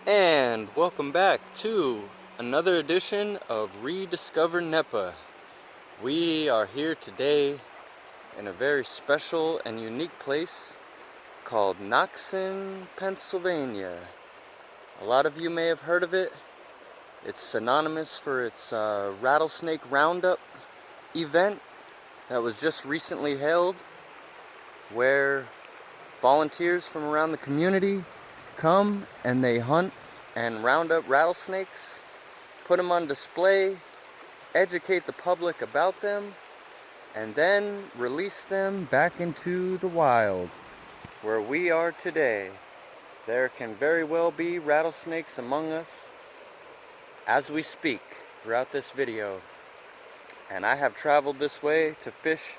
And welcome back to another edition of Rediscover NEPA. We are here today in a very special and unique place called Noxen, Pennsylvania. A lot of you may have heard of it. It's synonymous for its rattlesnake roundup event that was just recently held, where volunteers from around the community come and they hunt and round up rattlesnakes, put them on display, educate the public about them, and then release them back into the wild where we are today. There can very well be rattlesnakes among us as we speak throughout this video. And I have traveled this way to fish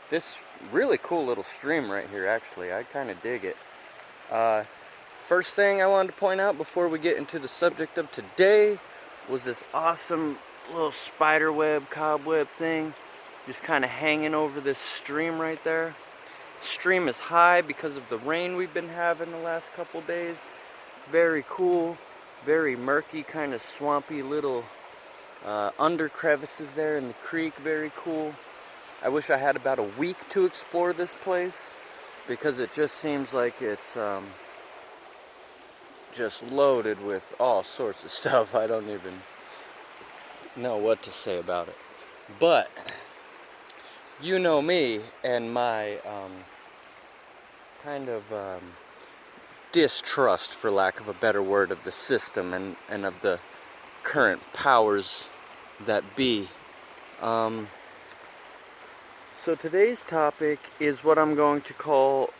this really cool little stream right here. Actually, I kind of dig it. First thing I wanted to point out before we get into the subject of today was this awesome little spider web, cobweb thing just kind of hanging over this stream right there. Stream is high because of the rain we've been having the last couple days. Very cool, very murky, kind of swampy little under crevices there in the creek. Very cool. I wish I had about a week to explore this place because it just seems like it's just loaded with all sorts of stuff. I don't even know what to say about it. But you know me and my kind of distrust, for lack of a better word, of the system and of the current powers that be. So today's topic is what I'm going to call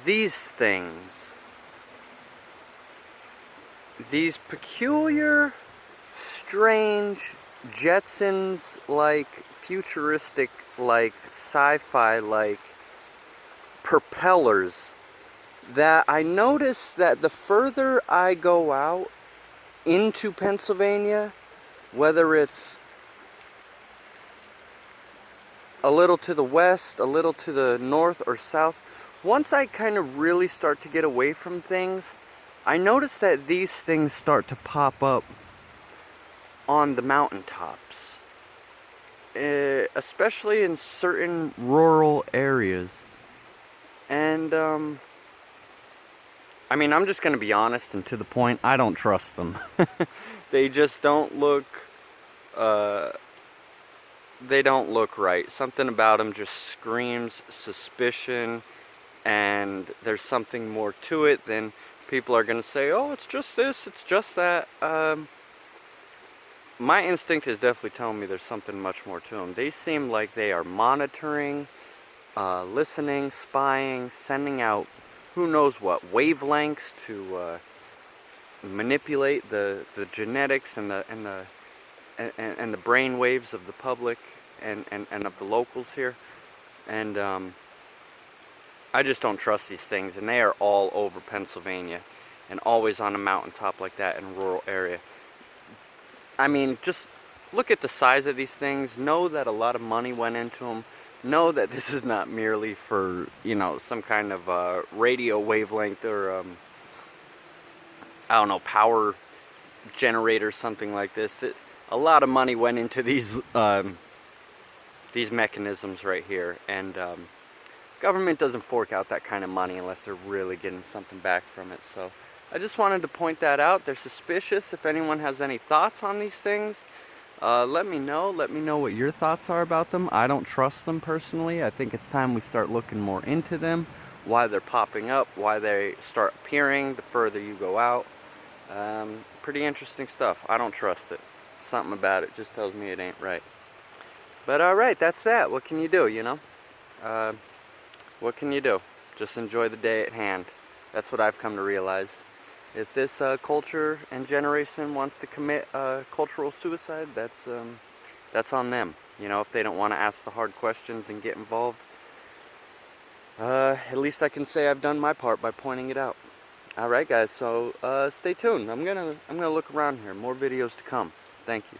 these things. These peculiar, strange, Jetsons-like, futuristic-like, sci-fi-like propellers that I notice that the further I go out into Pennsylvania, whether it's a little to the west, a little to the north or south, once I kind of really start to get away from things, I notice that these things start to pop up on the mountaintops, especially in certain rural areas. And I mean, I'm just going to be honest and to the point, I don't trust them. They just don't look, they don't look right. Something about them just screams suspicion, and there's something more to it than people are going to say, oh, it's just this, it's just that. My instinct is definitely telling me there's something much more to them. They seem like they are monitoring, listening, spying, sending out who knows what wavelengths to manipulate the genetics and the brain waves of the public and of the locals here. And I just don't trust these things, and they are all over Pennsylvania and always on a mountaintop like that in a rural area. I mean, just look at the size of these things. Know that a lot of money went into them. Know that this is not merely for, you know, some kind of radio wavelength or I don't know, power generator, something like this. A lot of money went into these mechanisms right here, and government doesn't fork out that kind of money unless they're really getting something back from it. So I just wanted to point that out. They're suspicious. If anyone has any thoughts on these things, let me know. Let me know what your thoughts are about them. I don't trust them personally. I think it's time we start looking more into them, why they're popping up, why they start appearing the further you go out. Pretty interesting stuff. I don't trust it. Something about it just tells me it ain't right. But alright, that's that. What can you do, you know? What can you do? Just enjoy the day at hand. That's what I've come to realize. If this culture and generation wants to commit cultural suicide, that's on them. You know, if they don't want to ask the hard questions and get involved, at least I can say I've done my part by pointing it out. All right, guys. So stay tuned. I'm gonna look around here. More videos to come. Thank you.